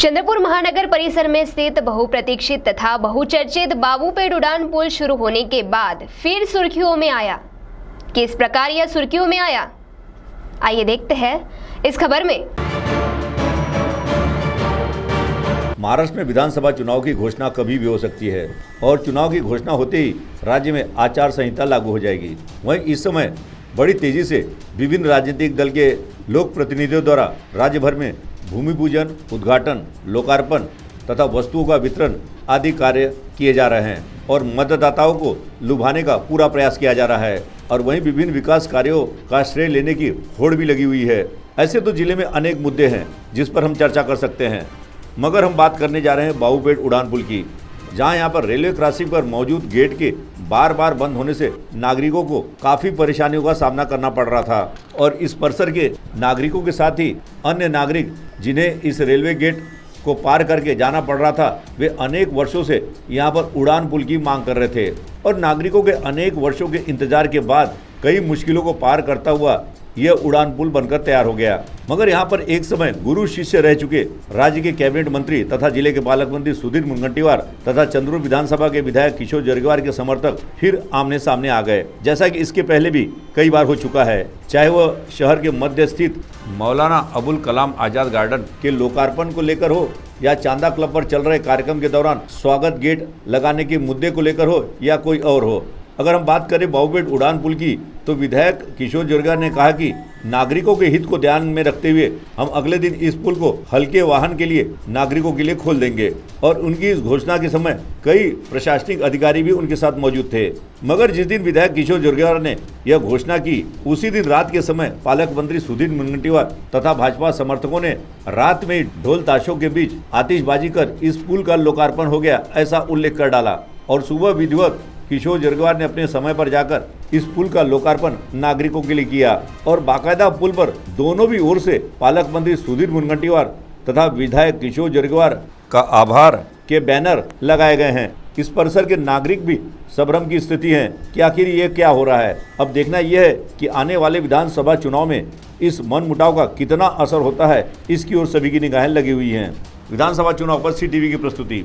चंद्रपुर महानगर परिसर में स्थित बहुप्रतीक्षित तथा बहुचर्चित बाबूपेट उड़ान पुल शुरू होने के बाद फिर सुर्खियों में आया। किस प्रकार यह सुर्खियों में आया, आइए देखते हैं इस खबर में। महाराष्ट्र में विधानसभा चुनाव की घोषणा कभी भी हो सकती है और चुनाव की घोषणा होते ही राज्य में आचार संहिता लागू हो जाएगी। वहीं इस समय बड़ी तेजी से विभिन्न राजनीतिक दल के लोक प्रतिनिधियों द्वारा राज्य भर में भूमि पूजन, उद्घाटन, लोकार्पण तथा वस्तुओं का वितरण आदि कार्य किए जा रहे हैं और मतदाताओं को लुभाने का पूरा प्रयास किया जा रहा है। और वहीं विभिन्न विकास कार्यों का श्रेय लेने की होड़ भी लगी हुई है। ऐसे तो जिले में अनेक मुद्दे हैं जिस पर हम चर्चा कर सकते हैं, मगर हम बात करने जा रहे हैं बाबूपेट उड़ान पुल की, जहां यहां पर रेलवे क्रॉसिंग पर मौजूद गेट के बार बार बंद होने से नागरिकों को काफ़ी परेशानियों का सामना करना पड़ रहा था। और इस परिसर के नागरिकों के साथ ही अन्य नागरिक जिन्हें इस रेलवे गेट को पार करके जाना पड़ रहा था, वे अनेक वर्षों से यहां पर उड़ान पुल की मांग कर रहे थे। और नागरिकों के अनेक वर्षों के इंतजार के बाद कई मुश्किलों को पार करता हुआ यह उड़ान पुल बनकर तैयार हो गया। मगर यहाँ पर एक समय गुरु शिष्य रह चुके राज्य के कैबिनेट मंत्री तथा जिले के पालक मंत्री सुधीर मुनगंटीवार तथा चंद्रपुर विधानसभा के विधायक किशोर जरगेवार के समर्थक फिर आमने सामने आ गए, जैसा कि इसके पहले भी कई बार हो चुका है। चाहे वह शहर के मध्य स्थित मौलाना अबुल कलाम आजाद गार्डन के लोकार्पण को लेकर हो, या चांदा क्लब पर चल रहे कार्यक्रम के दौरान स्वागत गेट लगाने के मुद्दे को लेकर हो, या कोई और हो। अगर हम बात करें बाबूपेट उड़ान पुल की, तो विधायक किशोर जरगेवार ने कहा कि नागरिकों के हित को ध्यान में रखते हुए हम अगले दिन इस पुल को हल्के वाहन के लिए नागरिकों के लिए खोल देंगे। और उनकी इस घोषणा के समय कई प्रशासनिक अधिकारी भी उनके साथ मौजूद थे। मगर जिस दिन विधायक किशोर जरगेवार ने यह घोषणा की, उसी दिन रात के समय पालक मंत्री सुधीर मुनगंटीवार तथा भाजपा समर्थकों ने रात में ढोल ताशों के बीच आतिशबाजी कर इस पुल का लोकार्पण हो गया, ऐसा उल्लेख कर डाला। और सुबह विधिवत किशोर जरगेवार ने अपने समय पर जाकर इस पुल का लोकार्पण नागरिकों के लिए किया और बाकायदा पुल पर दोनों भी ओर से पालक मंत्री सुधीर मुनगंटीवार तथा विधायक किशोर जरगेवार का आभार के बैनर लगाए गए हैं। इस परिसर के नागरिक भी संभ्रम की स्थिति है कि आखिर ये क्या हो रहा है। अब देखना यह है कि आने वाले विधानसभा चुनाव में इस मनमुटाव का कितना असर होता है, इसकी ओर सभी की निगाहें लगी हुई हैं। विधानसभा चुनाव पर CTV की प्रस्तुति।